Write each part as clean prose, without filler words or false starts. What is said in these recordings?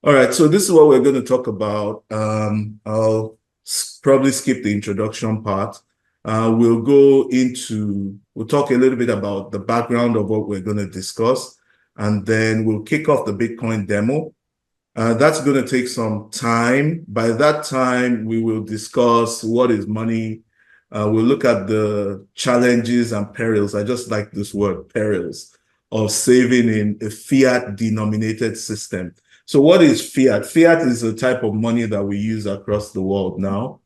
All right, so this is what we're going to talk about. I'll probably skip the introduction part. We'll talk a little bit about the background of what we're going to discuss, and then we'll kick off the Bitcoin demo. That's going to take some time. By that time, we will discuss what is money. We'll look at the challenges and perils. I just like this word, perils, of saving in a fiat-denominated system. So what is fiat? Fiat is a type of money that we use across the world now,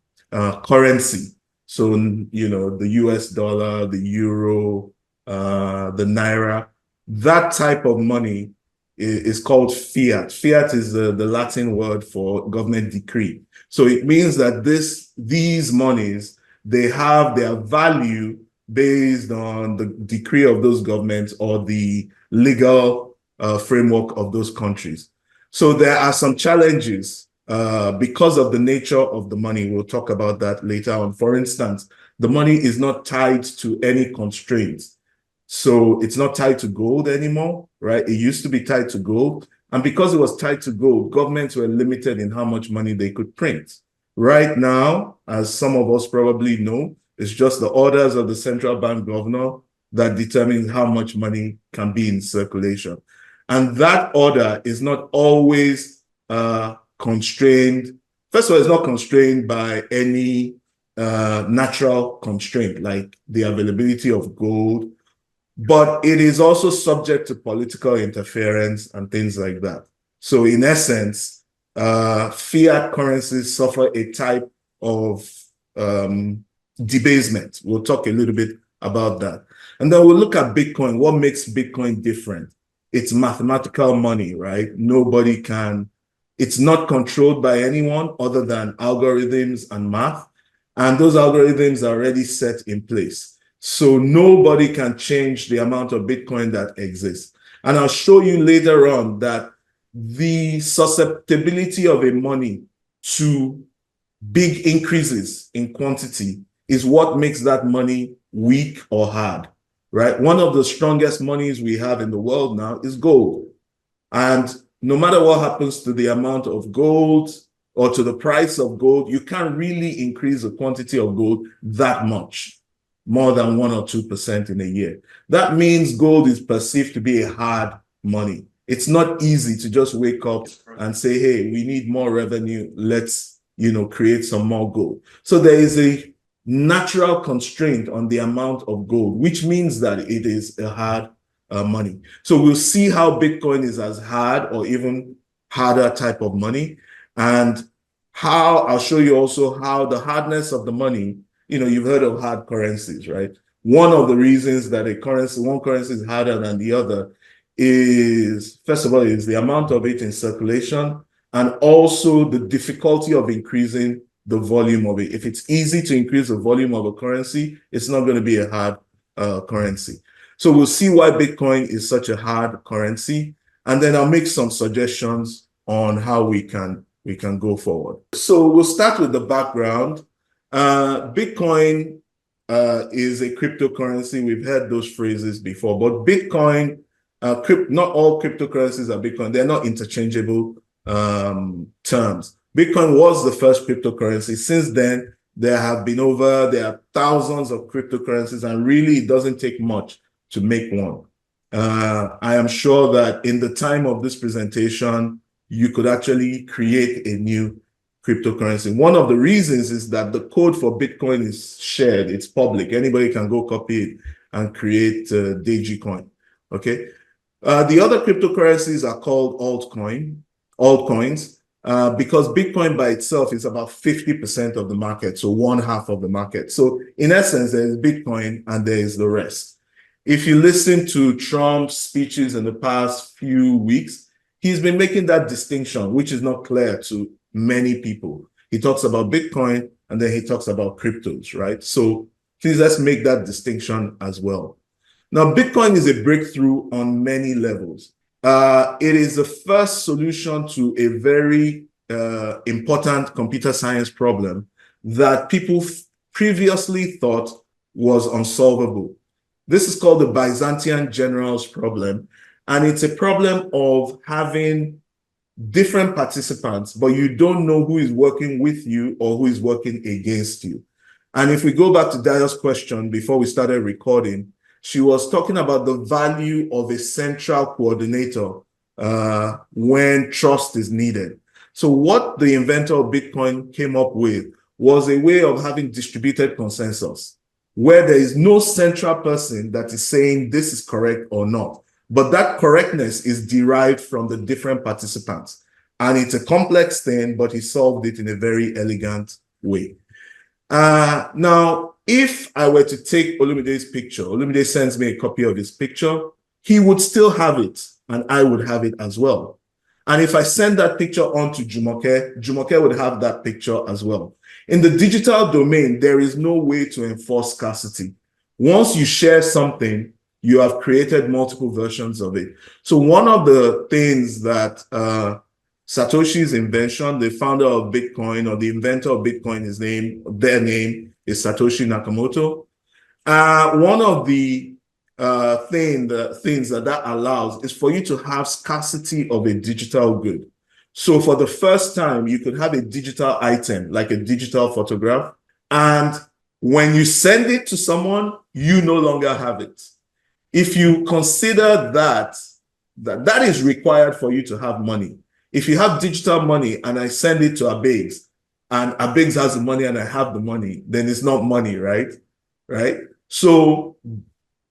currency. So, the US dollar, the euro, the naira, that type of money is called fiat. Fiat is the Latin word for government decree. So it means that these monies, they have their value based on the decree of those governments or the legal framework of those countries. So there are some challenges because of the nature of the money. We'll talk about that later on. For instance, the money is not tied to any constraints. So it's not tied to gold anymore, right? It used to be tied to gold. And because it was tied to gold, governments were limited in how much money they could print. Right now, as some of us probably know, it's just the orders of the central bank governor that determines how much money can be in circulation. And that order is not always constrained. First of all, it's not constrained by any natural constraint like the availability of gold, but it is also subject to political interference and things like that. So in essence, fiat currencies suffer a type of debasement. We'll talk a little bit about that. And then we'll look at Bitcoin. What makes Bitcoin different? It's mathematical money, right? It's not controlled by anyone other than algorithms and math. And those algorithms are already set in place. So nobody can change the amount of Bitcoin that exists. And I'll show you later on that the susceptibility of a money to big increases in quantity is what makes that money weak or hard, right? One of the strongest monies we have in the world now is gold. And no matter what happens to the amount of gold or to the price of gold, you can't really increase the quantity of gold that much, more than 1 or 2% in a year. That means gold is perceived to be a hard money. It's not easy to just wake up and say, hey, we need more revenue. Let's, create some more gold. So there is a natural constraint on the amount of gold, which means that it is a hard money. So we'll see how Bitcoin is as hard or even harder type of money, and how I'll show you also how the hardness of the money, you've heard of hard currencies, right? One of the reasons that one currency is harder than the other is, first of all, is the amount of it in circulation, and also the difficulty of increasing the volume of it. If it's easy to increase the volume of a currency, it's not going to be a hard currency. So we'll see why Bitcoin is such a hard currency, and then I'll make some suggestions on how we can go forward. So we'll start with the background. Bitcoin is a cryptocurrency. We've heard those phrases before, but Bitcoin, not all cryptocurrencies are Bitcoin. They're not interchangeable terms. Bitcoin was the first cryptocurrency. Since then, there are thousands of cryptocurrencies, and really it doesn't take much to make one. I am sure that in the time of this presentation, you could actually create a new cryptocurrency. One of the reasons is that the code for Bitcoin is shared. It's public. Anybody can go copy it and create Deji coin. Okay. The other cryptocurrencies are called altcoins, because Bitcoin by itself is about 50% of the market, so 1/2 of the market. So in essence, there is Bitcoin and there is the rest. If you listen to Trump's speeches in the past few weeks, he's been making that distinction, which is not clear to many people. He talks about Bitcoin and then he talks about cryptos, right? So please, let's make that distinction as well. Now, Bitcoin is a breakthrough on many levels. It is the first solution to a very important computer science problem that people previously thought was unsolvable. This is called the Byzantine generals problem, and it's a problem of having different participants, but you don't know who is working with you or who is working against you. And if we go back to Daya's question before we started recording, she was talking about the value of a central coordinator when trust is needed. So what the inventor of Bitcoin came up with was a way of having distributed consensus, where there is no central person that is saying this is correct or not. But that correctness is derived from the different participants. And it's a complex thing, but he solved it in a very elegant way. Now, if I were to take Olumide's picture, Olumide sends me a copy of his picture, he would still have it, and I would have it as well. And if I send that picture on to Jumoke, Jumoke would have that picture as well. In the digital domain, there is no way to enforce scarcity. Once you share something, you have created multiple versions of it. So one of the things that Satoshi's invention, the founder of Bitcoin or the inventor of Bitcoin, their name is Satoshi Nakamoto. One of the things that allows is for you to have scarcity of a digital good. So for the first time, you could have a digital item, like a digital photograph. And when you send it to someone, you no longer have it. If you consider that is required for you to have money. If you have digital money and I send it to Abegs, and Abegs has the money and I have the money, then it's not money, right? Right? So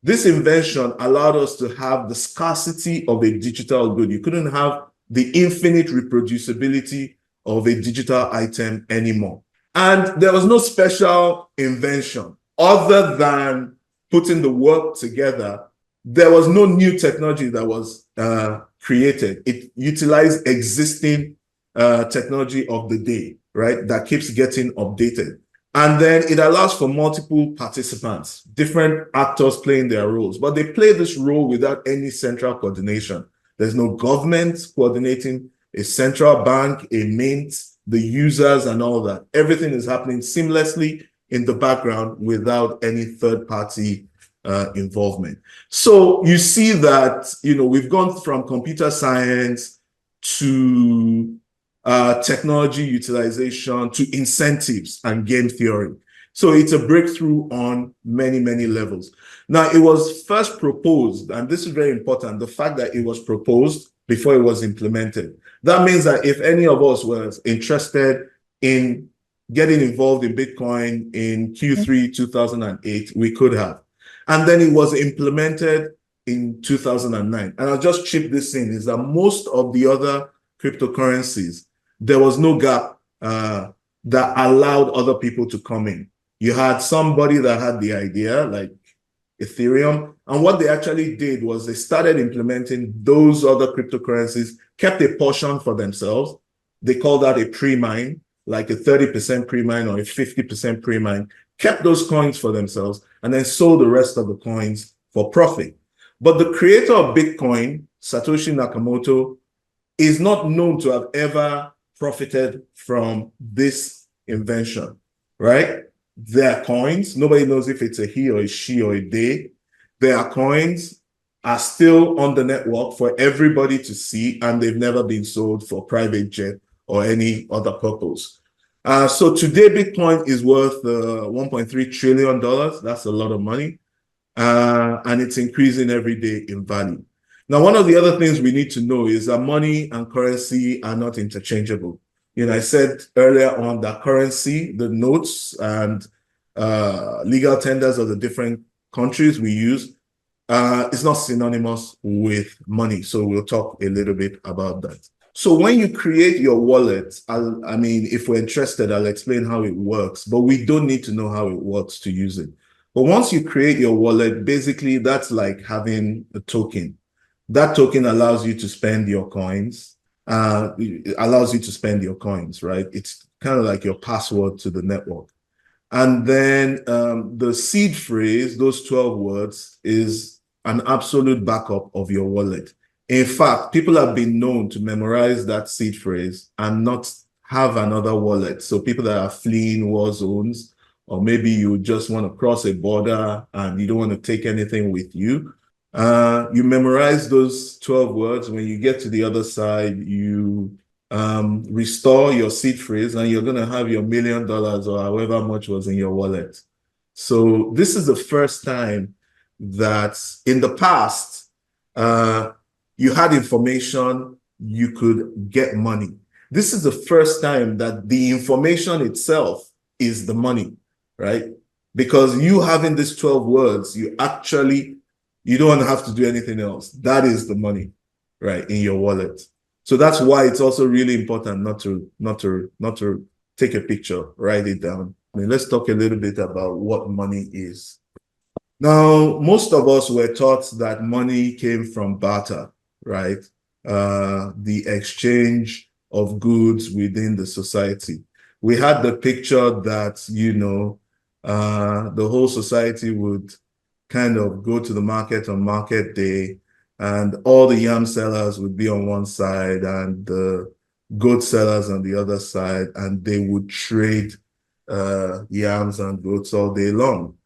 this invention allowed us to have the scarcity of a digital good. You couldn't have the infinite reproducibility of a digital item anymore. And there was no special invention other than putting the work together. There was no new technology that was created. It utilized existing technology of the day, right? That keeps getting updated. And then it allows for multiple participants, different actors playing their roles, but they play this role without any central coordination. There's no government coordinating, a central bank, a mint, the users and all that. Everything is happening seamlessly in the background without any third-party involvement. So you see that, we've gone from computer science to technology utilization to incentives and game theory. So it's a breakthrough on many, many levels. Now, it was first proposed, and this is very important, the fact that it was proposed before it was implemented. That means that if any of us was interested in getting involved in Bitcoin in Q3 2008, we could have. And then it was implemented in 2009. And I'll just chip this in, is that most of the other cryptocurrencies, there was no gap that allowed other people to come in. You had somebody that had the idea, like Ethereum, and what they actually did was they started implementing those other cryptocurrencies, kept a portion for themselves. They called that a pre-mine, like a 30% pre-mine or a 50% pre-mine, kept those coins for themselves, and then sold the rest of the coins for profit. But the creator of Bitcoin, Satoshi Nakamoto, is not known to have ever profited from this invention, right? Their coins, nobody knows if it's a he or a she or a they. Their coins are still on the network for everybody to see, and they've never been sold for private jet or any other purpose. So today, Bitcoin is worth $1.3 trillion. That's a lot of money. And it's increasing every day in value. Now, one of the other things we need to know is that money and currency are not interchangeable. I said earlier on that currency, the notes and legal tenders of the different countries we use, is not synonymous with money. So we'll talk a little bit about that. So when you create your wallet, if we're interested, I'll explain how it works, but we don't need to know how it works to use it. But once you create your wallet, basically that's like having a token. That token allows you to spend your coins. It allows you to spend your coins, right? It's kind of like your password to the network. And then the seed phrase, those 12 words, is an absolute backup of your wallet. In fact, people have been known to memorize that seed phrase and not have another wallet. So people that are fleeing war zones, or maybe you just want to cross a border and you don't want to take anything with you, you memorize those 12 words. When you get to the other side, you restore your seed phrase, and you're going to have your $1 million or however much was in your wallet. So this is the first time that in the past, you had information, you could get money. This is the first time that the information itself is the money, right? Because you having these 12 words, you don't have to do anything else. That is the money, right, in your wallet. So that's why it's also really important not to take a picture, write it down. I mean, let's talk a little bit about what money is. Now, most of us were taught that money came from barter, right? The exchange of goods within the society. We had the picture that, the whole society would kind of go to the market on market day, and all the yam sellers would be on one side and the goat sellers on the other side, and they would trade yams and goats all day long.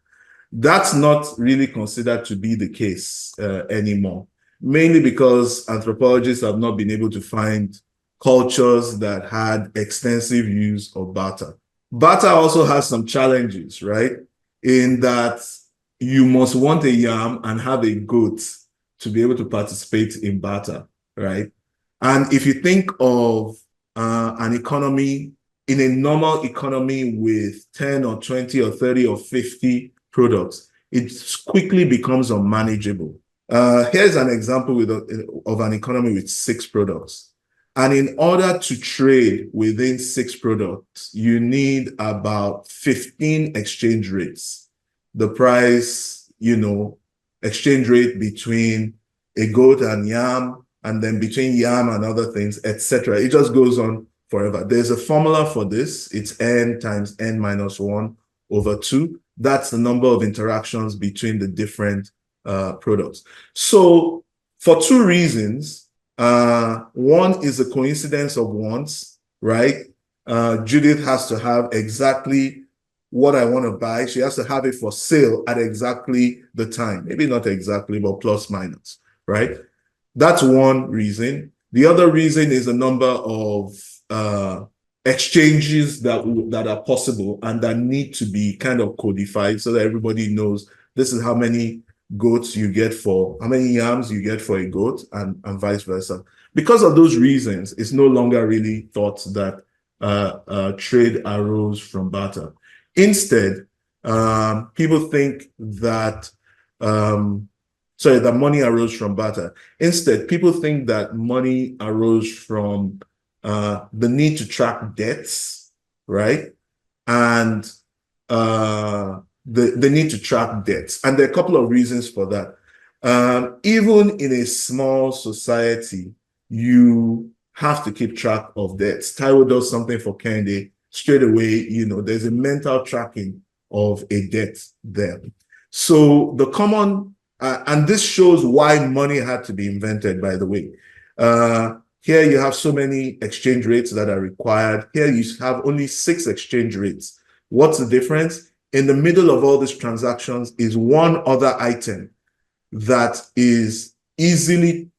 That's not really considered to be the case anymore, mainly because anthropologists have not been able to find cultures that had extensive use of barter. Barter also has some challenges, right? In that you must want a yam and have a goat to be able to participate in barter, right? And if you think of an economy, in a normal economy with 10 or 20 or 30 or 50 products, it quickly becomes unmanageable. Here's an example of an economy with 6 products. And in order to trade within 6 products, you need about 15 exchange rates. The price, exchange rate between a goat and yam, and then between yam and other things, etc. It just goes on forever. There's a formula for this. It's n times n minus 1 over 2. That's the number of interactions between the different products. So for 2 reasons, one is a coincidence of wants, right? Judith has to have exactly what I want to buy. She has to have it for sale at exactly the time. Maybe not exactly, but plus minus, right? That's one reason. The other reason is a number of exchanges that are possible and that need to be kind of codified so that everybody knows this is how many goats you get for, how many yams you get for a goat, and vice versa. Because of those reasons, it's no longer really thought that trade arose from barter. Instead, people think that, that money arose from barter. Instead, people think that money arose from the need to track debts, right? And the need to track debts. And there are a couple of reasons for that. Even in a small society, you have to keep track of debts. Taiwo does something for Kende, straight away, there's a mental tracking of a debt there. So the common, and this shows why money had to be invented, by the way. Here you have so many exchange rates that are required. Here you have only 6 exchange rates. What's the difference? In the middle of all these transactions is one other item that is easily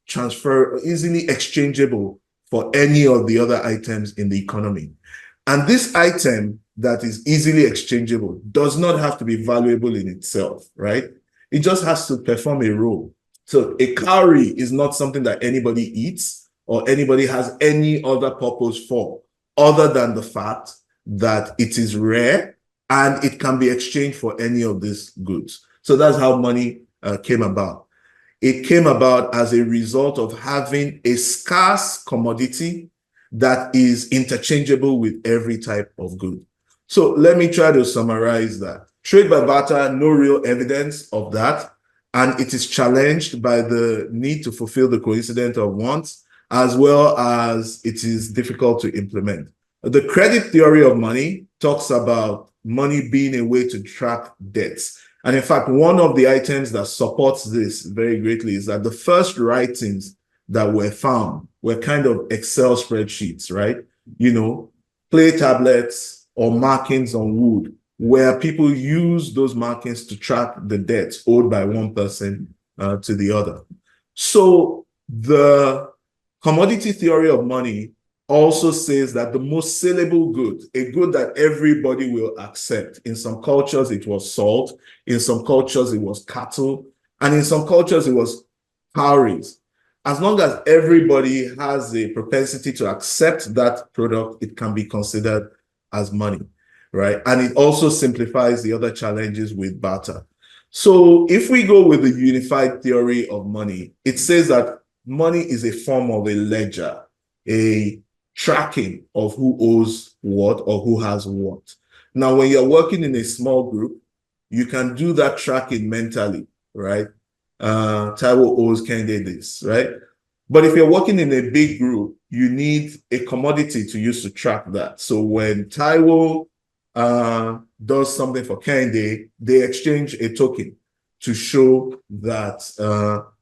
exchangeable for any of the other items in the economy. And this item that is easily exchangeable does not have to be valuable in itself, right? It just has to perform a role. So a cowrie is not something that anybody eats or anybody has any other purpose for, other than the fact that it is rare and it can be exchanged for any of these goods. So that's how money came about. It came about as a result of having a scarce commodity that is interchangeable with every type of good. So let me try to summarize that. Trade by barter, no real evidence of that. And it is challenged by the need to fulfill the coincidence of wants, as well as it is difficult to implement. The credit theory of money talks about money being a way to track debts. And in fact, one of the items that supports this very greatly is that the first writings that were found were kind of Excel spreadsheets, right? Clay tablets or markings on wood, where people use those markings to track the debts owed by one person to the other. So the commodity theory of money also says that the most saleable good, a good that everybody will accept. In some cultures, it was salt. In some cultures, it was cattle. And in some cultures, it was cowries. As long as everybody has a propensity to accept that product, it can be considered as money, right? And it also simplifies the other challenges with barter. So if we go with the unified theory of money, it says that money is a form of a ledger, a tracking of who owes what or who has what. Now, when you're working in a small group, you can do that tracking mentally, right? Taiwo owes Kende this, right? But if you're working in a big group, you need a commodity to use to track that. So when Taiwo does something for Kende, they exchange a token to show that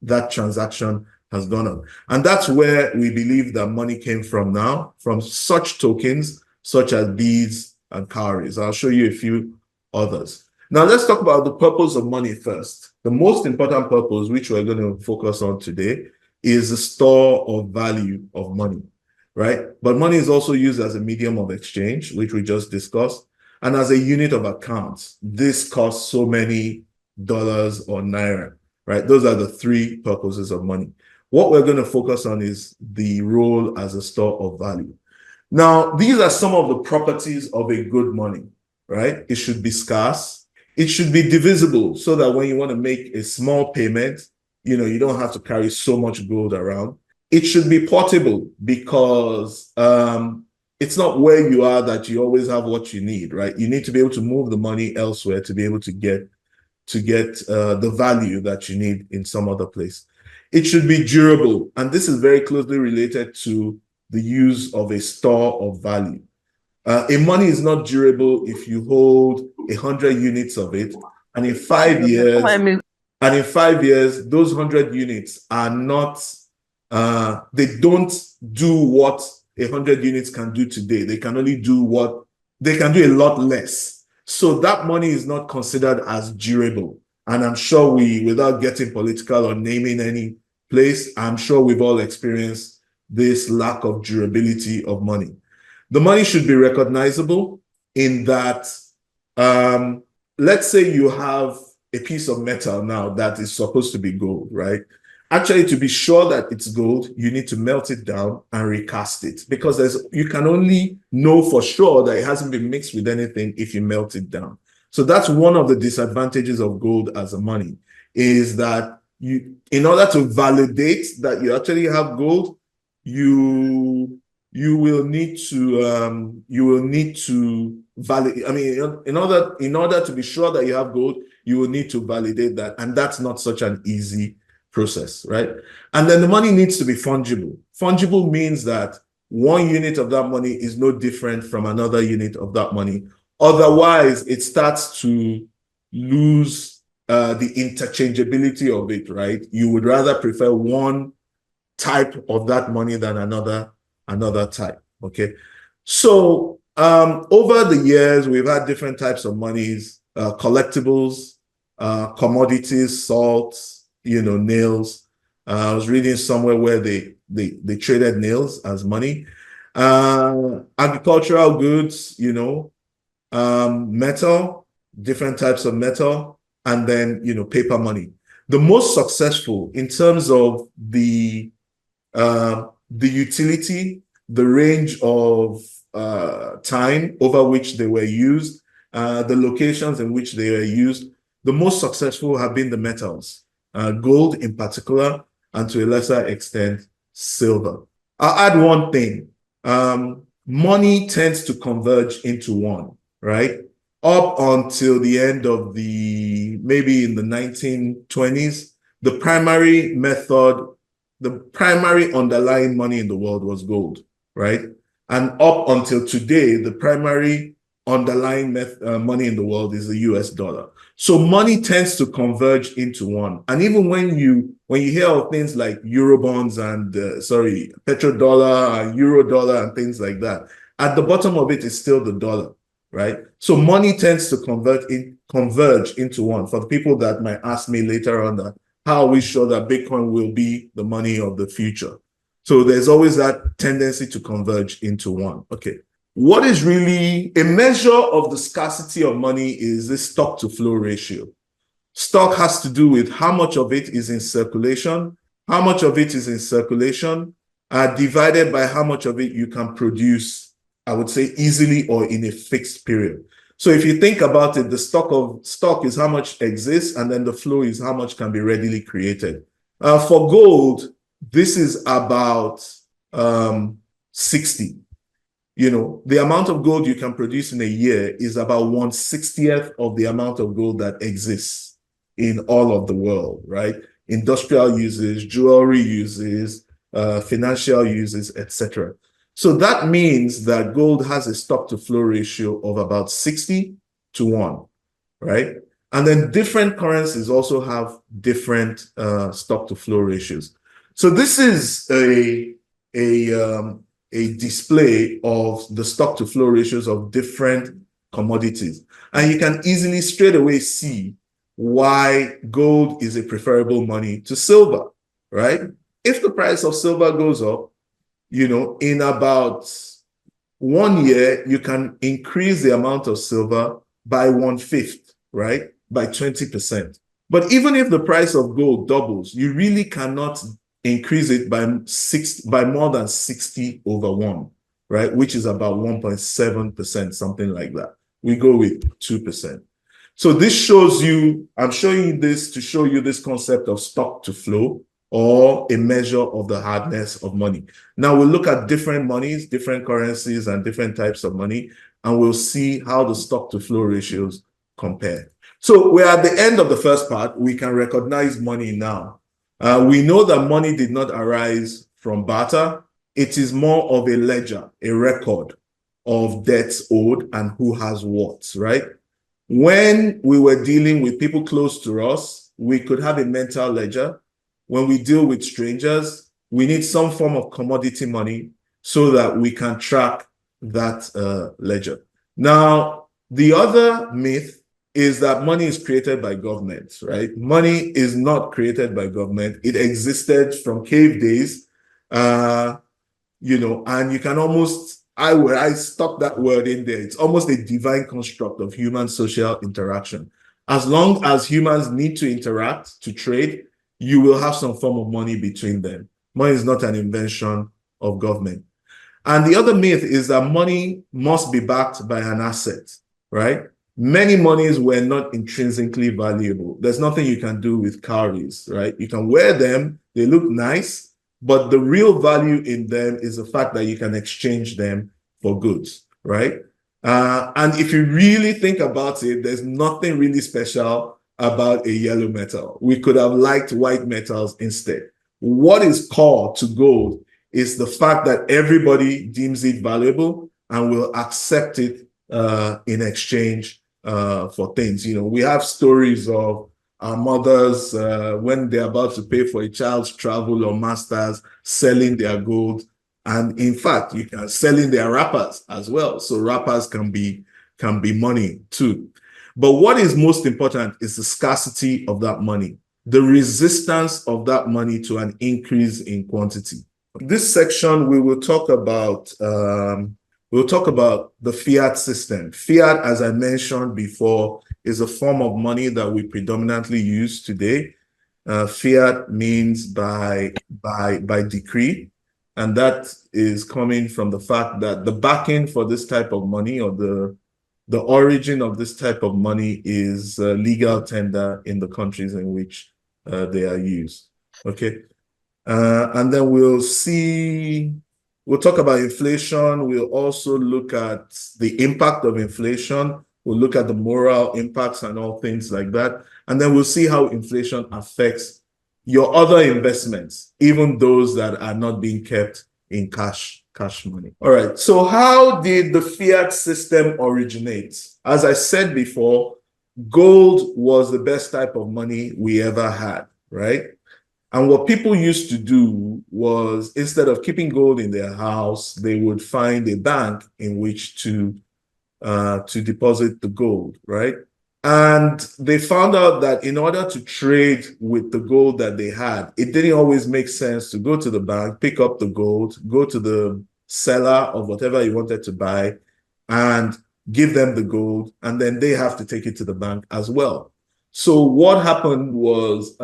that transaction has gone on. And that's where we believe that money came from now, from such tokens, such as beads and cowries. I'll show you a few others. Now, let's talk about the purpose of money first. The most important purpose, which we're going to focus on today, is the store of value of money, right? But money is also used as a medium of exchange, which we just discussed, and as a unit of account. This costs so many dollars or naira, right? Those are the three purposes of money. What we're going to focus on is the role as a store of value. Now, these are some of the properties of a good money, right? It should be scarce. It should be divisible so that when you want to make a small payment, you don't have to carry so much gold around. It should be portable because it's not where you are that you always have what you need, right? You need to be able to move the money elsewhere to be able to get the value that you need in some other place. It should be durable, and this is very closely related to the use of a store of value. A money is not durable if you hold 100 units of it, and in 5 years, those 100 units are not, they don't do what 100 units can do today. They can only do they can do a lot less. So that money is not considered as durable. And I'm sure without getting political or naming any place, I'm sure we've all experienced this lack of durability of money. The money should be recognizable in that, let's say you have a piece of metal now that is supposed to be gold, right? Actually, to be sure that it's gold, you need to melt it down and recast it, because you can only know for sure that it hasn't been mixed with anything if you melt it down. So that's one of the disadvantages of gold as a money, is that in order to validate that you actually have gold, you will need to validate. I mean, in order to be sure that you have gold, you will need to validate that, and that's not such an easy process, right? And then the money needs to be fungible. Fungible means that one unit of that money is no different from another unit of that money. Otherwise, it starts to lose the interchangeability of it, right? You would rather prefer one type of that money than another type, okay? So over the years, we've had different types of monies, collectibles, commodities, salts, nails. I was reading somewhere where they traded nails as money. Agricultural goods, metal, different types of metal, and then, paper money. The most successful in terms of the utility, the range of time over which they were used, the locations in which they were used, the most successful have been the metals, gold in particular, and to a lesser extent, silver. I'll add one thing. Money tends to converge into one, right? Up until the end of maybe in the 1920s, the primary underlying money in the world was gold, right? And up until today, the primary underlying money in the world is the US dollar. So money tends to converge into one. And even when you hear of things like Eurobonds and petrodollar and Eurodollar and things like that, at the bottom of it is still the dollar, right? So money tends to converge into one. For the people that might ask me later on that, how are we sure that Bitcoin will be the money of the future? So there's always that tendency to converge into one. Okay. What is really a measure of the scarcity of money is this stock to flow ratio. Stock has to do with how much of it is in circulation, divided by how much of it you can produce, I would say easily or in a fixed period. So if you think about it, the stock is how much exists, and then the flow is how much can be readily created. For gold, this is about 60. The amount of gold you can produce in a year is about 1/60th of the amount of gold that exists in all of the world, right? Industrial uses, jewelry uses, financial uses, etc. So that means that gold has a stock to flow ratio of about 60-1, right? And then different currencies also have different stock to flow ratios. So this is a display of the stock to flow ratios of different commodities. And you can easily straight away see why gold is a preferable money to silver, right? If the price of silver goes up, in about 1 year, you can increase the amount of silver by 1/5, right? By 20%. But even if the price of gold doubles, you really cannot increase it by more than 60/1, right? Which is about 1.7%, something like that. We go with 2%. So this shows you, I'm showing you this to show you this concept of stock to flow, or a measure of the hardness of money. Now we'll look at different monies, different currencies, and different types of money, and we'll see how the stock to flow ratios compare. So we're at the end of the first part. We can recognize money now. We know that money did not arise from barter. It is more of a ledger, a record of debts owed and who has what, right? When we were dealing with people close to us, we could have a mental ledger. When we deal with strangers, we need some form of commodity money so that we can track that ledger. Now, the other myth is that money is created by governments, right? Money is not created by government. It existed from cave days, and you can almost, I stuck that word in there. It's almost a divine construct of human social interaction. As long as humans need to interact, to trade, you will have some form of money between them. Money is not an invention of government. And the other myth is that money must be backed by an asset, right? Many monies were not intrinsically valuable. There's nothing you can do with cowries, right? You can wear them, they look nice, but the real value in them is the fact that you can exchange them for goods, right? And if you really think about it, there's nothing really special about a yellow metal. We could have liked white metals instead. What is core to gold is the fact that everybody deems it valuable and will accept it in exchange for things. We have stories of our mothers when they're about to pay for a child's travel or masters, selling their gold. And in fact, you can selling their wrappers as well. So wrappers can be money too. But what is most important is the scarcity of that money, the resistance of that money to an increase in quantity. This section, we will talk about the fiat system. Fiat, as I mentioned before, is a form of money that we predominantly use today. Fiat means by decree, and that is coming from the fact that the backing for this type of money, or the origin of this type of money, is legal tender in the countries in which they are used. Okay. And then we'll talk about inflation. We'll also look at the impact of inflation. We'll look at the moral impacts and all things like that. And then we'll see how inflation affects your other investments, even those that are not being kept in cash money. All right. So how did the fiat system originate? As I said before, gold was the best type of money we ever had, right? And what people used to do was, instead of keeping gold in their house, they would find a bank in which to deposit the gold, right? And they found out that in order to trade with the gold that they had, it didn't always make sense to go to the bank, pick up the gold, go to the seller of whatever you wanted to buy, and give them the gold, and then they have to take it to the bank as well. So what happened was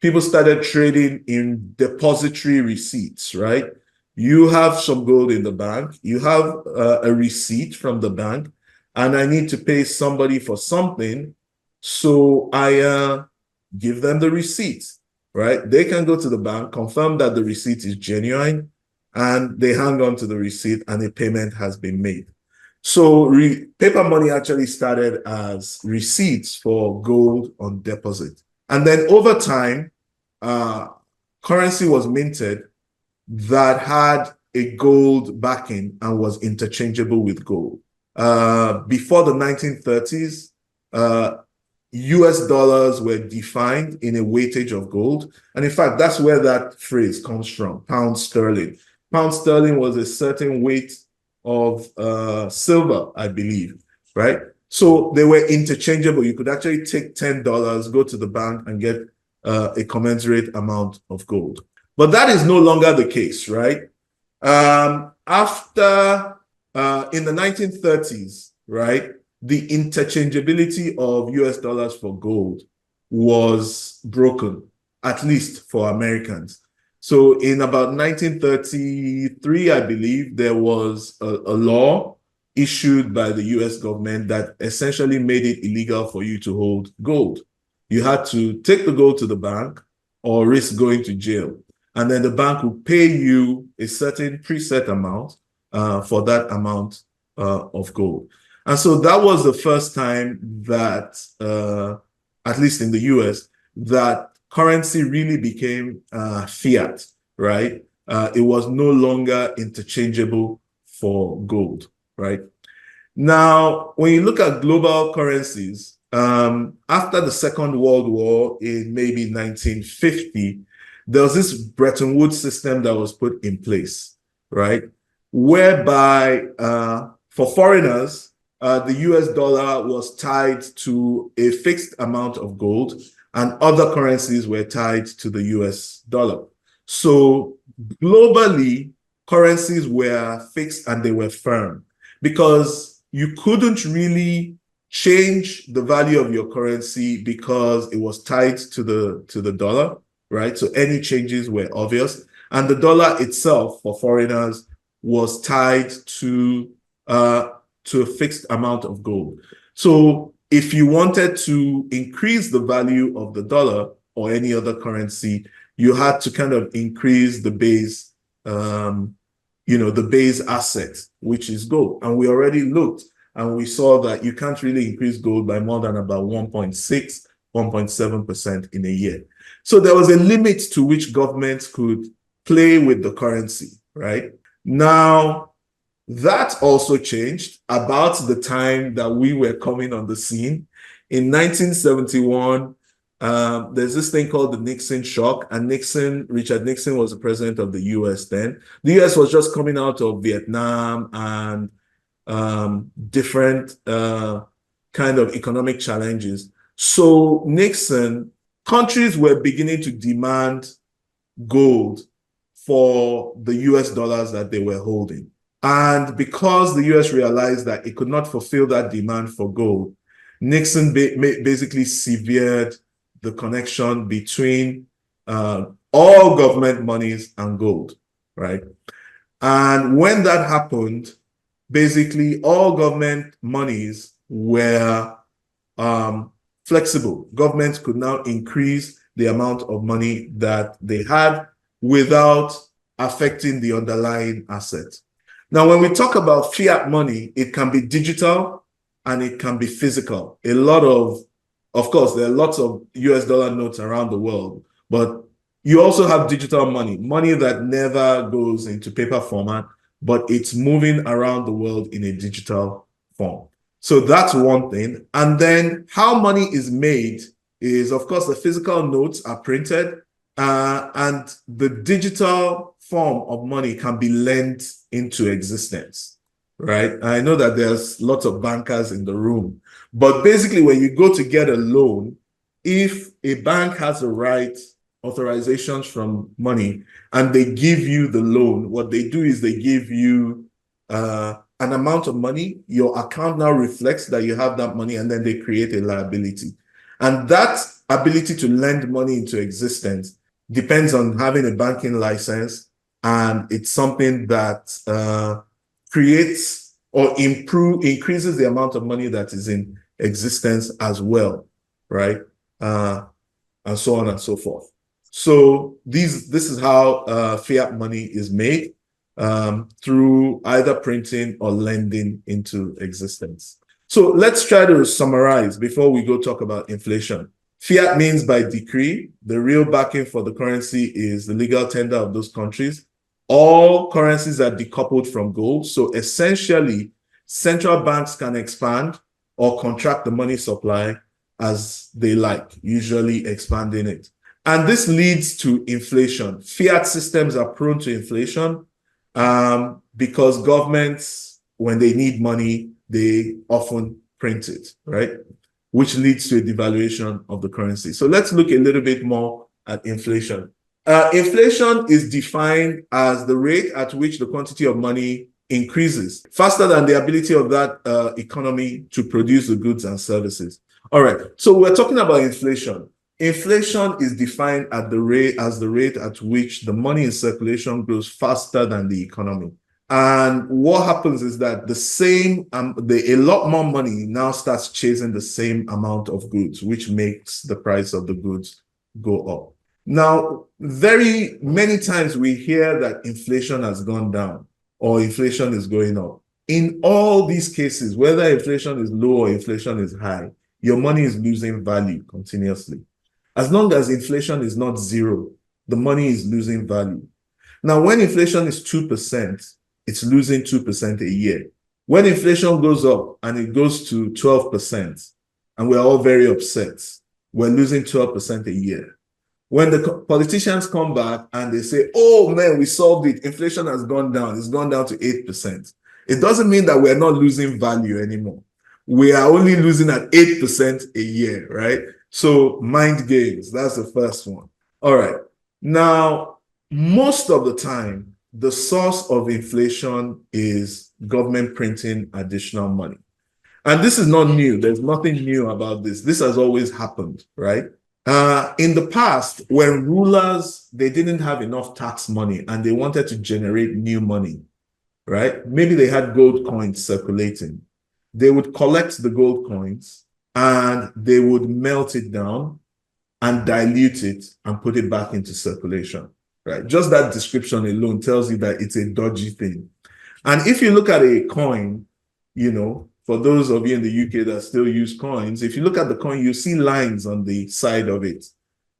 people started trading in depository receipts, right? You have some gold in the bank, you have a receipt from the bank, and I need to pay somebody for something. So I give them the receipt, right? They can go to the bank, confirm that the receipt is genuine, and they hang on to the receipt and a payment has been made. So paper money actually started as receipts for gold on deposit. And then over time, currency was minted that had a gold backing and was interchangeable with gold. Before the 1930s, US dollars were defined in a weightage of gold. And in fact, that's where that phrase comes from, pound sterling. Pound sterling was a certain weight of silver, I believe, right? So they were interchangeable. You could actually take $10, go to the bank and get a commensurate amount of gold. But that is no longer the case, right? In the 1930s, right, the interchangeability of US dollars for gold was broken, at least for Americans. So in about 1933, I believe, there was a law issued by the US government that essentially made it illegal for you to hold gold. You had to take the gold to the bank or risk going to jail. And then the bank will pay you a certain preset amount for that amount of gold. And so that was the first time that, at least in the US, that currency really became fiat, right? It was no longer interchangeable for gold, right? Now, when you look at global currencies, after the Second World War in maybe 1950, there was this Bretton Woods system that was put in place, right? Whereby for foreigners, the US dollar was tied to a fixed amount of gold and other currencies were tied to the US dollar. So globally, currencies were fixed and they were firm because you couldn't really change the value of your currency because it was tied to the dollar, right? So any changes were obvious. And the dollar itself for foreigners was tied to a fixed amount of gold. So if you wanted to increase the value of the dollar or any other currency, you had to kind of increase the base, the base asset, which is gold. And we already looked and we saw that you can't really increase gold by more than about 1.6, 1.7% in a year. So there was a limit to which governments could play with the currency, right? Now, that also changed about the time that we were coming on the scene. In 1971, there's this thing called the Nixon shock, and Richard Nixon was the president of the US then. The US was just coming out of Vietnam and different kind of economic challenges. So countries were beginning to demand gold for the US dollars that they were holding. And because the US realized that it could not fulfill that demand for gold, Nixon basically severed the connection between all government monies and gold, right? And when that happened, basically all government monies were flexible. Governments could now increase the amount of money that they had without affecting the underlying asset. Now, when we talk about fiat money, it can be digital and it can be physical. Of course, there are lots of US dollar notes around the world, but you also have digital money that never goes into paper format, but it's moving around the world in a digital form. So that's one thing. And then how money is made is, of course, the physical notes are printed and the digital form of money can be lent into existence. right? I know that there's lots of bankers in the room, but basically when you go to get a loan, if a bank has the right authorizations from money and they give you the loan, what they do is they give you an amount of money. Your account now reflects that you have that money, and then they create a liability. And that ability to lend money into existence depends on having a banking license, and it's something that creates or increases the amount of money that is in existence as well, right? And so on and so forth. So this is how fiat money is made, through either printing or lending into existence. So let's try to summarize before we go talk about inflation. Fiat means by decree. The real backing for the currency is the legal tender of those countries. All currencies are decoupled from gold. So essentially, central banks can expand or contract the money supply as they like, usually expanding it. And this leads to inflation. Fiat systems are prone to inflation because governments, when they need money, they often print it, right? Which leads to a devaluation of the currency. So let's look a little bit more at inflation. Inflation is defined as the rate at which the quantity of money increases faster than the ability of that economy to produce the goods and services. All right, so we're talking about inflation. Inflation is defined at as the rate at which the money in circulation grows faster than the economy. And what happens is that a lot more money now starts chasing the same amount of goods, which makes the price of the goods go up. Now, very many times we hear that inflation has gone down or inflation is going up. In all these cases, whether inflation is low or inflation is high, your money is losing value continuously. As long as inflation is not zero, the money is losing value. Now, when inflation is 2%, it's losing 2% a year. When inflation goes up and it goes to 12%, and we're all very upset, we're losing 12% a year. When the politicians come back and they say, oh man, we solved it, inflation has gone down, it's gone down to 8%. It doesn't mean that we're not losing value anymore. We are only losing at 8% a year, right? So mind games, that's the first one. All right. Now, most of the time, the source of inflation is government printing additional money. And this is not new. There's nothing new about this. This has always happened, right? In the past, when rulers, they didn't have enough tax money and they wanted to generate new money, right? Maybe they had gold coins circulating. They would collect the gold coins and they would melt it down and dilute it and put it back into circulation, right? Just that description alone tells you that it's a dodgy thing. And if you look at a coin, for those of you in the UK that still use coins, if you look at the coin, you see lines on the side of it,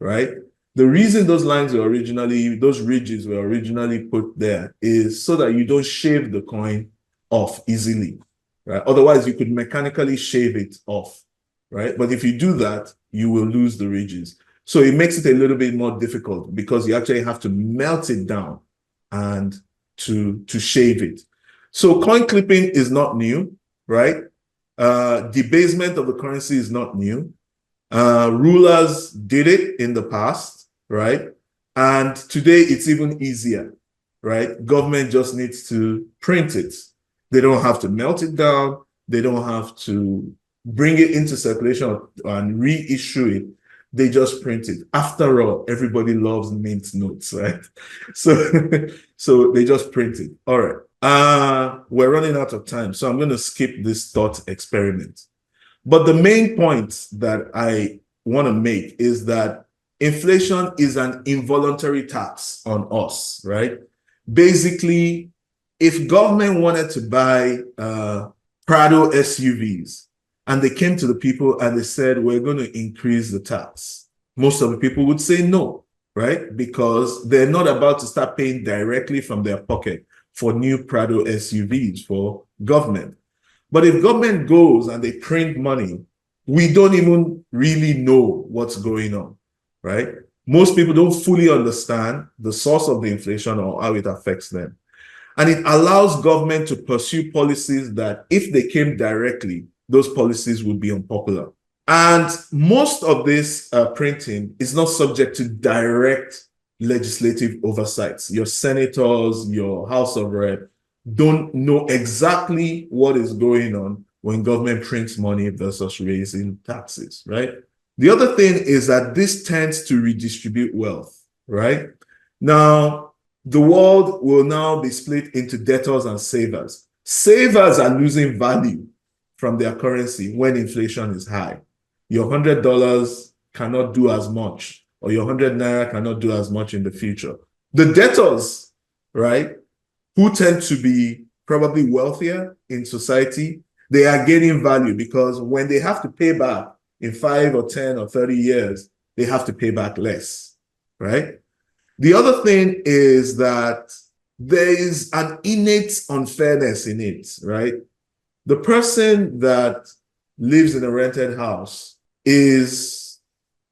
right? The reason those ridges were originally put there is so that you don't shave the coin off easily, right? Otherwise, you could mechanically shave it off, right? But if you do that, you will lose the ridges. So it makes it a little bit more difficult because you actually have to melt it down and to shave it. So coin clipping is not new, right? Debasement of the currency is not new. Rulers did it in the past, right? And today it's even easier, right? Government just needs to print it. They don't have to melt it down. They don't have to bring it into circulation and reissue it. They just print it. After all, everybody loves mint notes, right? So they just print it. All right. We're running out of time, so I'm going to skip this thought experiment. But the main point that I want to make is that inflation is an involuntary tax on us, right? Basically, if government wanted to buy Prado SUVs and they came to the people and they said, we're going to increase the tax, most of the people would say no, right? Because they're not about to start paying directly from their pocket for new Prado SUVs for government. But if government goes and they print money, we don't even really know what's going on, right? Most people don't fully understand the source of the inflation or how it affects them. And it allows government to pursue policies that, if they came directly, those policies would be unpopular. And most of this printing is not subject to direct legislative oversights. Your senators, your House of Rep don't know exactly what is going on when government prints money versus raising taxes, right? The other thing is that this tends to redistribute wealth, right? Now, the world will now be split into debtors and savers. Savers are losing value from their currency when inflation is high. Your $100 cannot do as much, or your 100 naira cannot do as much in the future. The debtors, right, who tend to be probably wealthier in society, they are gaining value because when they have to pay back in 5 or 10 or 30 years, they have to pay back less, right? The other thing is that there is an innate unfairness in it, right? The person that lives in a rented house is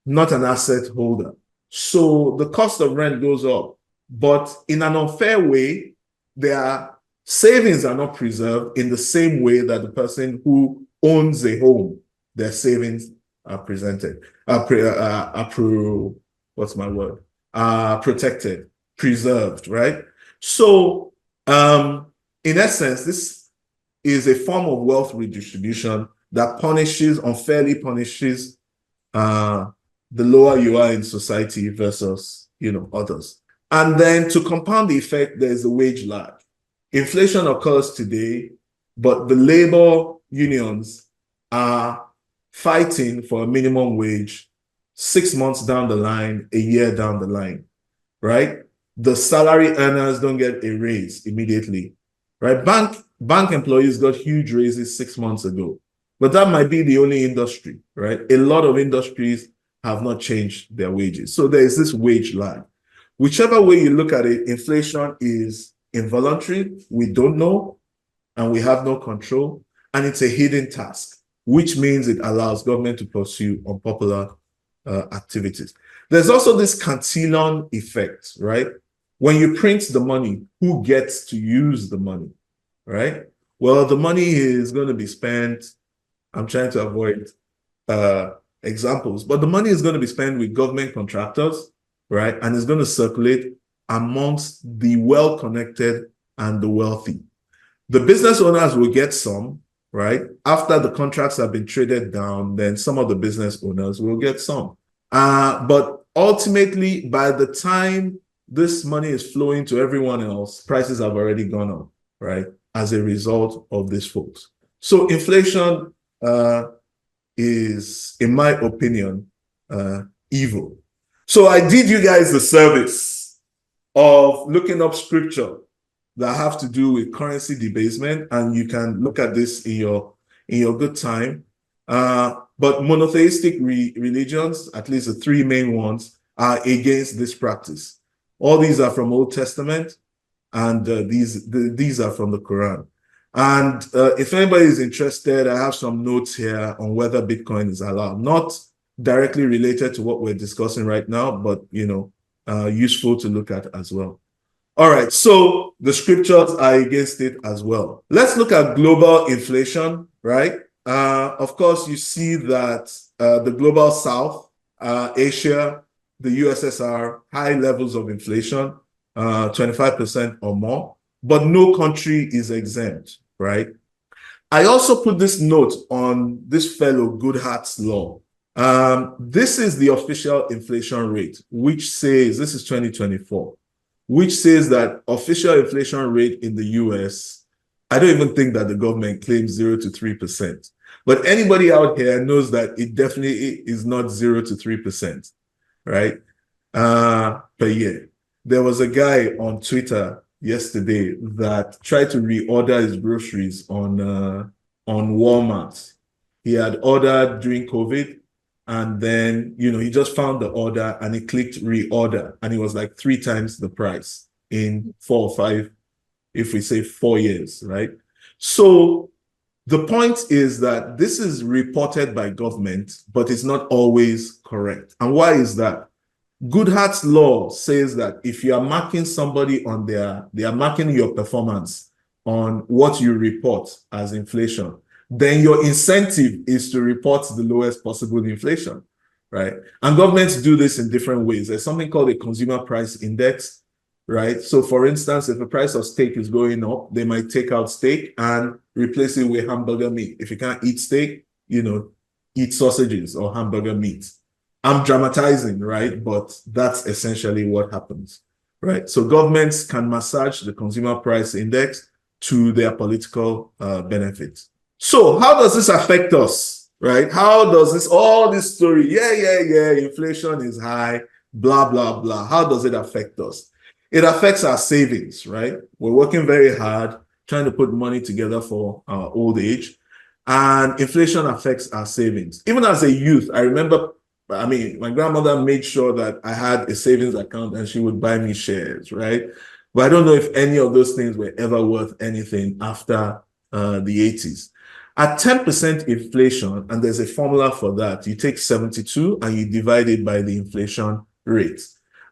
not an asset holder. So the cost of rent goes up, but in an unfair way, their savings are not preserved in the same way that the person who owns a home, their savings are presented, protected, preserved, right? So, in essence, this is a form of wealth redistribution that unfairly punishes the lower you are in society versus, others. And then to compound the effect, there's a wage lag. Inflation occurs today, but the labor unions are fighting for a minimum wage 6 months down the line, a year down the line, right? The salary earners don't get a raise immediately, right? Bank employees got huge raises 6 months ago, but that might be the only industry, right? A lot of industries have not changed their wages. So there is this wage lag. Whichever way you look at it, inflation is involuntary, we don't know, and we have no control, and it's a hidden task, which means it allows government to pursue unpopular activities. There's also this Cantillon effect, right? When you print the money, who gets to use the money, right? Well, the money is going to be spent, I'm trying to avoid examples, but the money is going to be spent with government contractors, right? And it's going to circulate amongst the well-connected and the wealthy. The business owners will get some, right? After the contracts have been traded down, then some of the business owners will get some. But ultimately, by the time this money is flowing to everyone else, prices have already gone up, right? As a result of these folks. So inflation is, in my opinion, evil. So I did you guys the service of looking up scripture that have to do with currency debasement, and you can look at this in your good time. But monotheistic religions, at least the three main ones, are against this practice. All these are from Old Testament, and these are from the Quran. And if anybody is interested, I have some notes here on whether Bitcoin is allowed. Not directly related to what we're discussing right now, but useful to look at as well. All right, so the scriptures are against it as well. Let's look at global inflation, right? Of course, you see that the global south, Asia, the USSR, high levels of inflation, 25% or more, but no country is exempt, right? I also put this note on this fellow Goodhart's law. This is the official inflation rate, which says, this is 2024, which says that official inflation rate in the US, I don't even think that the government claims 0 to 3%. But anybody out here knows that it definitely is not 0 to 3%, right? Per year. There was a guy on Twitter yesterday that tried to reorder his groceries on Walmart. He had ordered during COVID, and then, he just found the order and he clicked reorder, and it was like 3 times the price in 4 or 5, if we say 4 years, right? So the point is that this is reported by government, but it's not always correct. And why is that? Goodhart's law says that if you are marking somebody on they are marking your performance on what you report as inflation, then your incentive is to report the lowest possible inflation, right? And governments do this in different ways. There's something called a consumer price index, right? So for instance, if the price of steak is going up, they might take out steak and replace it with hamburger meat. If you can't eat steak, eat sausages or hamburger meat. I'm dramatizing, right? But that's essentially what happens, right? So governments can massage the consumer price index to their political benefits. So how does this affect us, right? How does all this story, inflation is high, blah, blah, blah. How does it affect us? It affects our savings, right? We're working very hard, trying to put money together for our old age, and inflation affects our savings. Even as a youth, I remember my grandmother made sure that I had a savings account and she would buy me shares, right? But I don't know if any of those things were ever worth anything after the 80s. At 10% inflation, and there's a formula for that, you take 72 and you divide it by the inflation rate.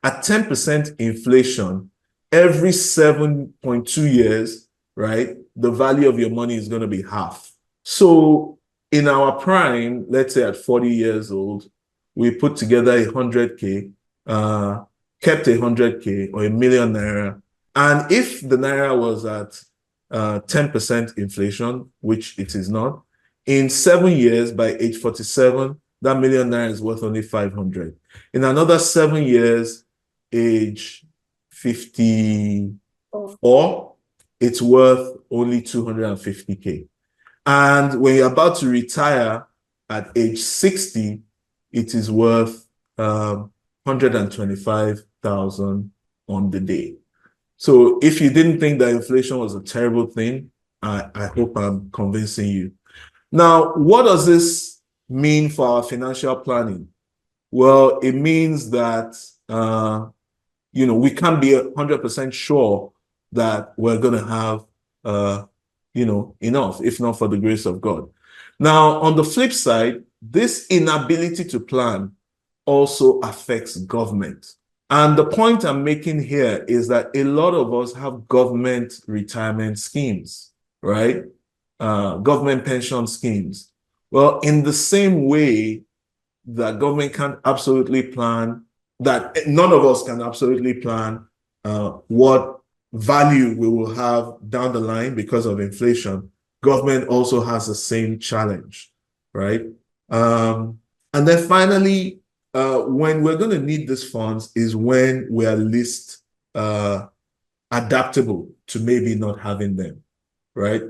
At 10% inflation, every 7.2 years, right, the value of your money is going to be half. So in our prime, let's say at 40 years old, we put together 100K, kept 100K or #1 million. And if the Naira was at 10% inflation, which it is not, in 7 years, by age 47, that #1 million is worth only 500. In another 7 years, age 54, it's worth only 250K. And when you're about to retire at age 60, it is worth 125,000 on the day. So if you didn't think that inflation was a terrible thing, I hope I'm convincing you. Now, what does this mean for our financial planning? Well, it means that we can't be 100% sure that we're going to have enough, if not for the grace of God. Now, on the flip side, this inability to plan also affects government. And the point I'm making here is that a lot of us have government retirement schemes, right? Government pension schemes. Well, in the same way that government can't absolutely plan, that none of us can absolutely plan what value we will have down the line because of inflation, government also has the same challenge, right? And then finally, when we're going to need these funds is when we are least adaptable to maybe not having them, right?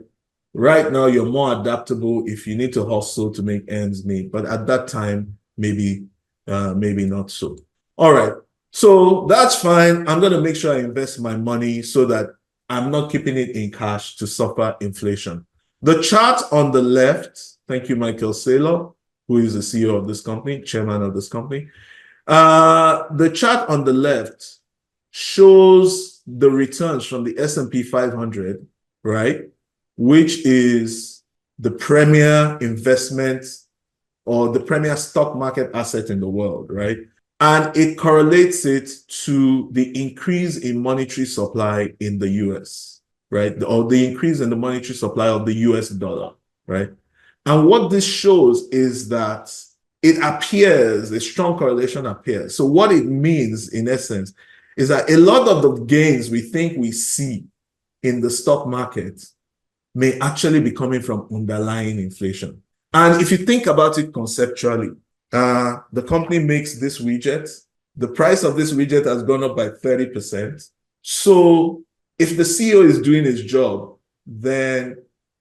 Right now, you're more adaptable if you need to hustle to make ends meet, but at that time, maybe not so. All right, so that's fine. I'm going to make sure I invest my money so that I'm not keeping it in cash to suffer inflation. The chart on the left, thank you, Michael Saylor, who is the CEO of this company, chairman of this company. The chart on the left shows the returns from the S&P 500, right? Which is the premier investment or the premier stock market asset in the world, right? And it correlates it to the increase in monetary supply in the US, right? Or the increase in the monetary supply of the US dollar, right? And what this shows is that it appears, a strong correlation appears. So what it means, in essence, is that a lot of the gains we think we see in the stock market may actually be coming from underlying inflation. And if you think about it conceptually, the company makes this widget. The price of this widget has gone up by 30%. So if the CEO is doing his job, then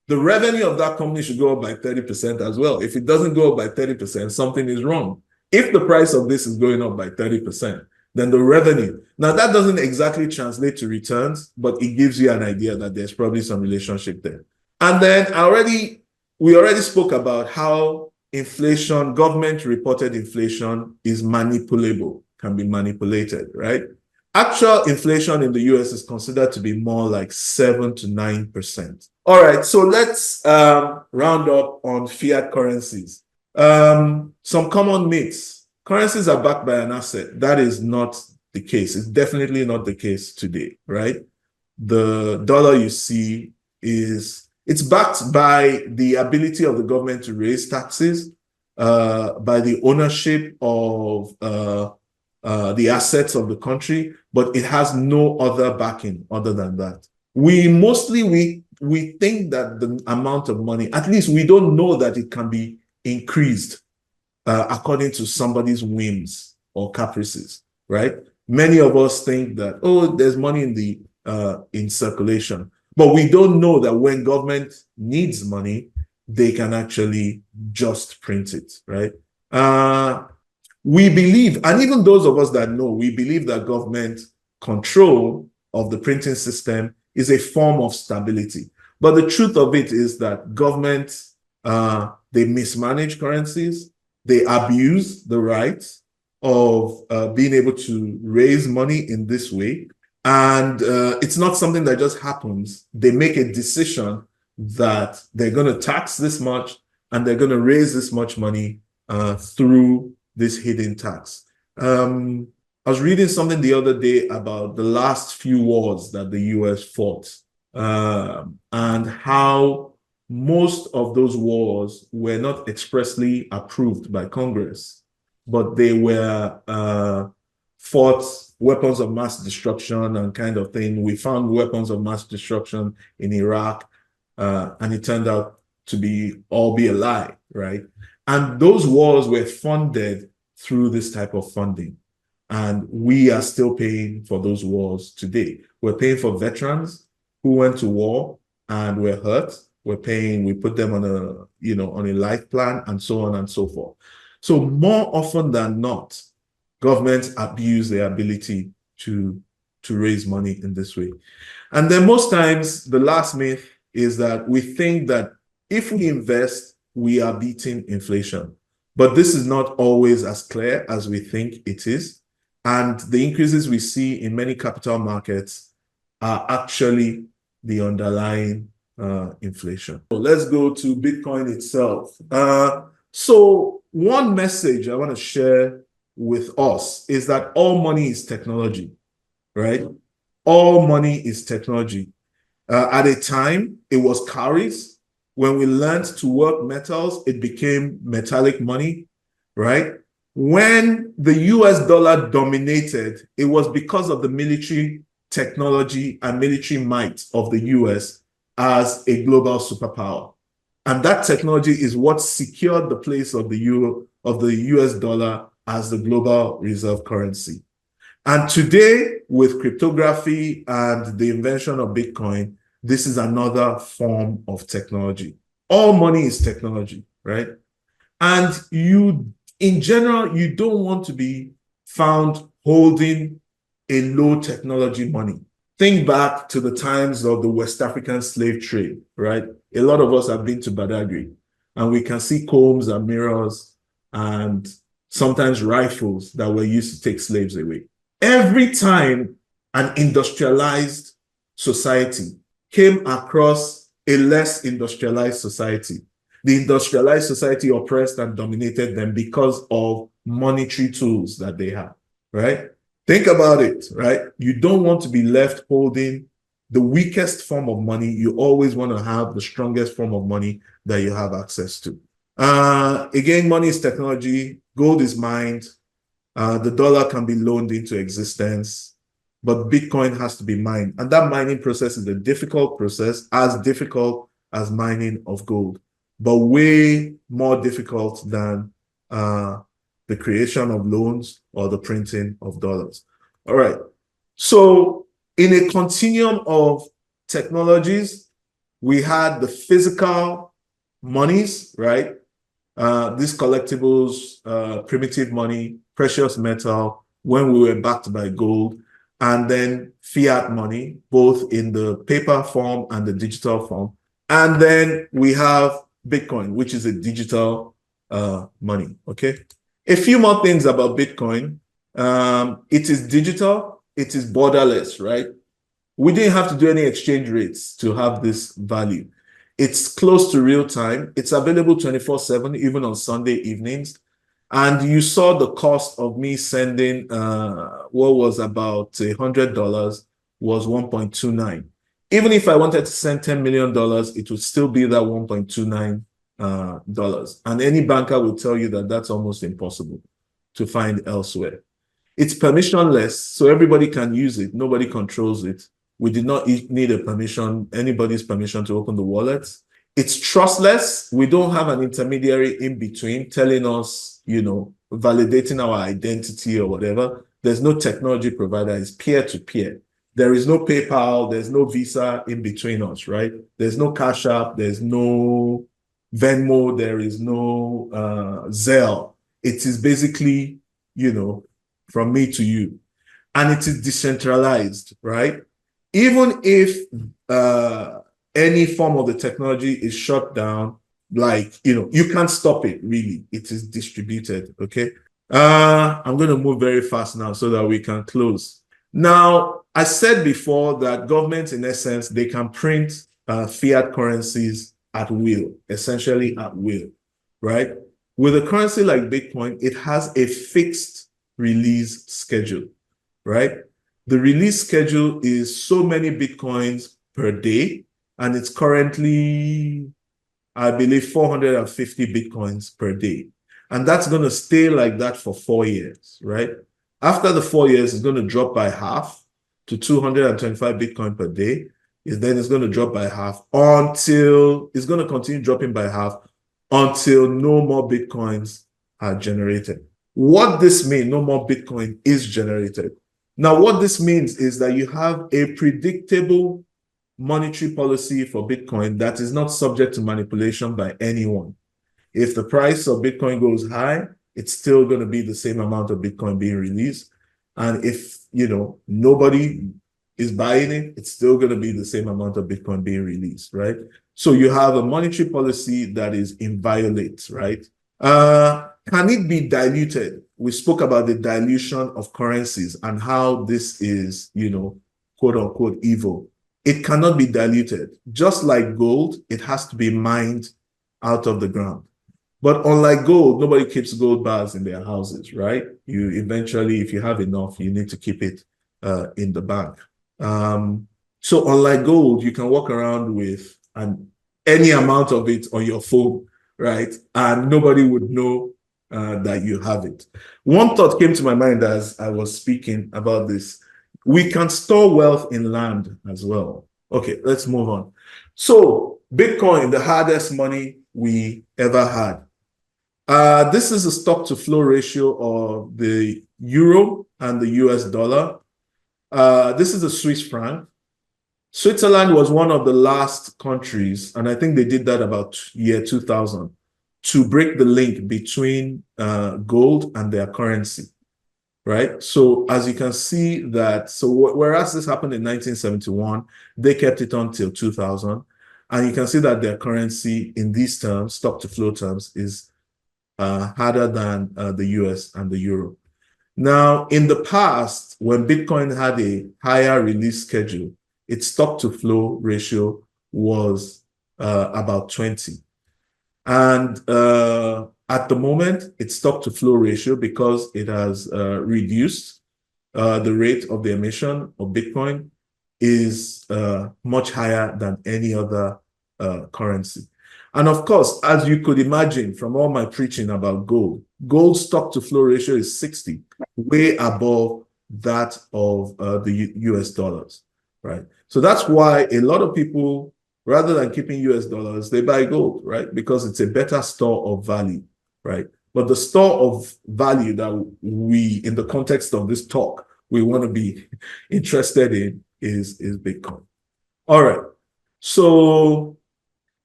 the revenue of that company should go up by 30% as well. If it doesn't go up by 30%, something is wrong. If the price of this is going up by 30%, then the revenue. Now, that doesn't exactly translate to returns, but it gives you an idea that there's probably some relationship there. And then we already spoke about how inflation, government-reported inflation is manipulable, can be manipulated, right? Actual inflation in the US is considered to be more like 7 to 9%. All right, so let's round up on fiat currencies. Some common myths. Currencies are backed by an asset. That is not the case. It's definitely not the case today, right? The dollar you see it's backed by the ability of the government to raise taxes, by the ownership of the assets of the country, but it has no other backing other than that. We think that the amount of money, at least we don't know that it can be increased according to somebody's whims or caprices, right? Many of us think that, oh, there's money in circulation, but we don't know that when government needs money, they can actually just print it, right? We believe, and even those of us that know, we believe that government control of the printing system is a form of stability. But the truth of it is that governments, they mismanage currencies, they abuse the rights of being able to raise money in this way. And it's not something that just happens. They make a decision that they're going to tax this much and they're going to raise this much money through this hidden tax. I was reading something the other day about the last few wars that the US fought and how most of those wars were not expressly approved by Congress, but they were fought weapons of mass destruction and kind of thing. We found weapons of mass destruction in Iraq, and it turned out to be a lie, right? And those wars were funded through this type of funding. And we are still paying for those wars today. We're paying for veterans who went to war and were hurt. We put them on a life plan and so on and so forth. So more often than not, governments abuse their ability to raise money in this way. And then most times, the last myth is that we think that if we invest, we are beating inflation. But this is not always as clear as we think it is. And the increases we see in many capital markets are actually the underlying inflation. So let's go to Bitcoin itself. So one message I want to share with us is that all money is technology, right? All money is technology. At a time, it was cowries. When we learned to work metals, it became metallic money, right? When the US dollar dominated, it was because of the military technology and military might of the US as a global superpower. And that technology is what secured the place of the US dollar as the global reserve currency. And today, with cryptography and the invention of Bitcoin, this is another form of technology. All money is technology, right? And in general, you don't want to be found holding a low technology money. Think back to the times of the West African slave trade, right? A lot of us have been to Badagry, and we can see combs and mirrors and sometimes rifles that were used to take slaves away. Every time an industrialized society came across a less industrialized society, the industrialized society oppressed and dominated them because of monetary tools that they have, right? Think about it, right? You don't want to be left holding the weakest form of money. You always want to have the strongest form of money that you have access to. Again, money is technology. Gold is mined. The dollar can be loaned into existence, but Bitcoin has to be mined. And that mining process is a difficult process, as difficult as mining of gold, but way more difficult than the creation of loans or the printing of dollars. All right. So in a continuum of technologies, we had the physical monies, right? These collectibles, primitive money, precious metal, when we were backed by gold, and then fiat money, both in the paper form and the digital form. And then we have Bitcoin, which is a digital money, okay? A few more things about Bitcoin. It is digital, it is borderless, right? We didn't have to do any exchange rates to have this value. It's close to real time. It's available 24/7, even on Sunday evenings. And you saw the cost of me sending what was about $100 was 1.29. Even if I wanted to send $10 million, it would still be that 1.29 dollars. And any banker will tell you that that's almost impossible to find elsewhere. It's permissionless, so everybody can use it. Nobody controls it. We did not need anybody's permission to open the wallet. It's trustless. We don't have an intermediary in between telling us, validating our identity or whatever. There's no technology provider. It's peer-to-peer. There is no PayPal. There's no Visa in between us, right? There's no Cash App. There's no Venmo. There is no Zelle. It is basically, from me to you. And it is decentralized, right? Even if any form of the technology is shut down, you can't stop it, really. It is distributed, okay? I'm going to move very fast now so that we can close. Now, I said before that governments, in essence, they can print fiat currencies at will, essentially at will, right? With a currency like Bitcoin, it has a fixed release schedule, right? The release schedule is so many Bitcoins per day, and it's currently, I believe, 450 Bitcoins per day. And that's going to stay like that for 4 years, right? After the 4 years, it's going to drop by half to 225 Bitcoin per day. Then it's going to drop by half until it's going to continue dropping by half until no more Bitcoins are generated. What this means, no more Bitcoin is generated. Now, what this means is that you have a predictable monetary policy for Bitcoin that is not subject to manipulation by anyone. If the price of Bitcoin goes high, it's still going to be the same amount of Bitcoin being released. And if, nobody is buying it, it's still going to be the same amount of Bitcoin being released, right? So you have a monetary policy that is inviolate, right? Can it be diluted? We spoke about the dilution of currencies and how this is, quote unquote, evil. It cannot be diluted. Just like gold, it has to be mined out of the ground. But unlike gold, nobody keeps gold bars in their houses, right? You eventually, if you have enough, you need to keep it in the bank. So unlike gold, you can walk around with any amount of it on your phone, right? And nobody would know that you have it. One thought came to my mind as I was speaking about this. We can store wealth in land as well. Okay, let's move on. So Bitcoin, the hardest money we ever had. This is the stock to flow ratio of the euro and the US dollar. This is the Swiss franc. Switzerland was one of the last countries, and I think they did that about year 2000, to break the link between gold and their currency, right? So as you can see that, whereas this happened in 1971, they kept it until 2000. And you can see that their currency in these terms, stock to flow terms, is harder than the US and the euro. Now, in the past, when Bitcoin had a higher release schedule, its stock to flow ratio was about 20. And at the moment, its stock to flow ratio, because it has reduced the rate of the emission of Bitcoin, is much higher than any other currency. And of course, as you could imagine from all my preaching about gold, gold stock to flow ratio is 60, way above that of the US dollars, right? So that's why a lot of people, rather than keeping US dollars, they buy gold, right? Because it's a better store of value, right? But the store of value that we, in the context of this talk, we want to be interested in is Bitcoin. All right. So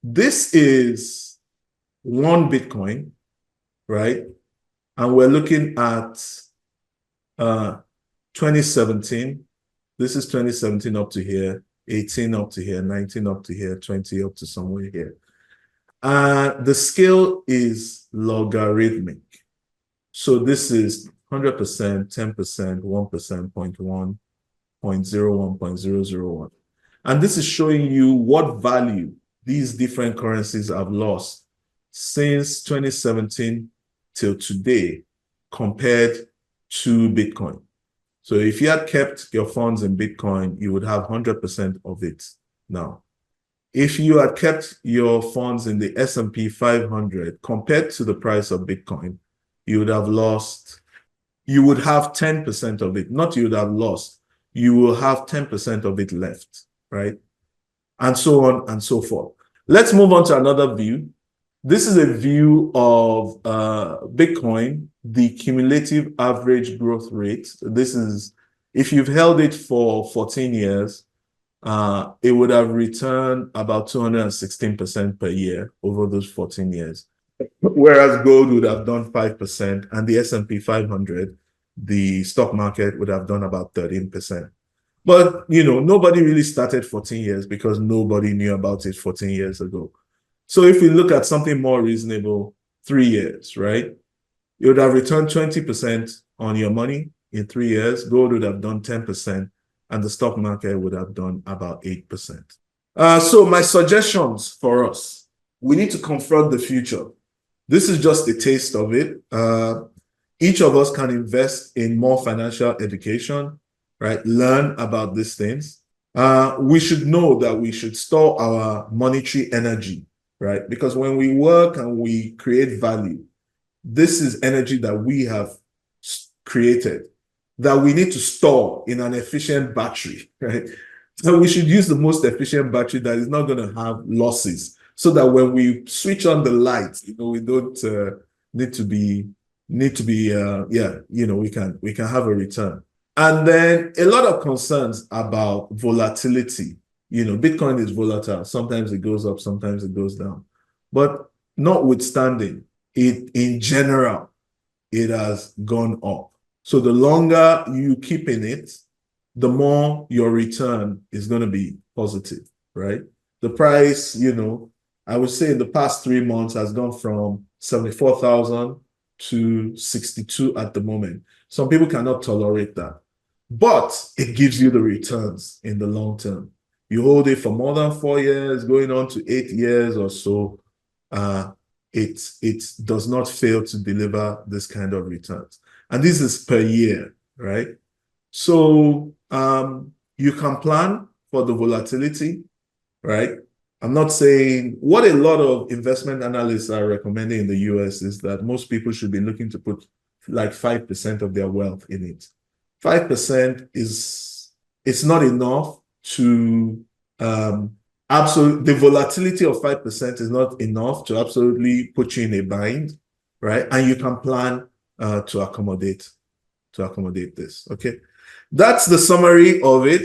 this is one Bitcoin, right? And we're looking at 2017. This is 2017 up to here, 18 up to here, 19 up to here, 20 up to somewhere here. The scale is logarithmic. So this is 100%, 10%, 1%, 0.1, 0.01, 0.001. And this is showing you what value these different currencies have lost since 2017 till today compared to Bitcoin. So if you had kept your funds in Bitcoin, you would have 100% of it now. If you had kept your funds in the S&P 500 compared to the price of Bitcoin, you would have lost, you would have 10% of it. Not you would have lost, you will have 10% of it left, right? And so on and so forth. Let's move on to another view. This is a view of Bitcoin, the cumulative average growth rate. This is, if you've held it for 14 years, it would have returned about 216% per year over those 14 years. Whereas gold would have done 5%, and the S&P 500, the stock market, would have done about 13%. But, you know, nobody really started 14 years because nobody knew about it 14 years ago. So if we look at something more reasonable, 3 years, right? You would have returned 20% on your money in 3 years. Gold would have done 10%, and the stock market would have done about 8%. So my suggestions for us, we need to confront the future. This is just a taste of it. Each of us can invest in more financial education, right? Learn about these things. We should know that we should store our monetary energy, right? Because when we work and we create value, this is energy that we have created that we need to store in an efficient battery, right? So we should use the most efficient battery that is not going to have losses, so that when we switch on the lights, you know, we don't need to be we can have a return. And then a lot of concerns about volatility. You know, Bitcoin is volatile. Sometimes it goes up, sometimes it goes down. But notwithstanding, it in general, it has gone up. So the longer you keep in it, the more your return is going to be positive, right? The price, you know, I would say in the past 3 months has gone from 74,000 to 62 at the moment. Some people cannot tolerate that, but it gives you the returns in the long term. You hold it for more than 4 years, going on to 8 years or so, it does not fail to deliver this kind of returns. And this is per year, right? So you can plan for the volatility, right? I'm not saying what a lot of investment analysts are recommending in the US is that most people should be looking to put like 5% of their wealth in it. 5% it's not enough to the volatility of 5% is not enough to absolutely put you in a bind, right? And you can plan to accommodate this. Okay, that's the summary of it.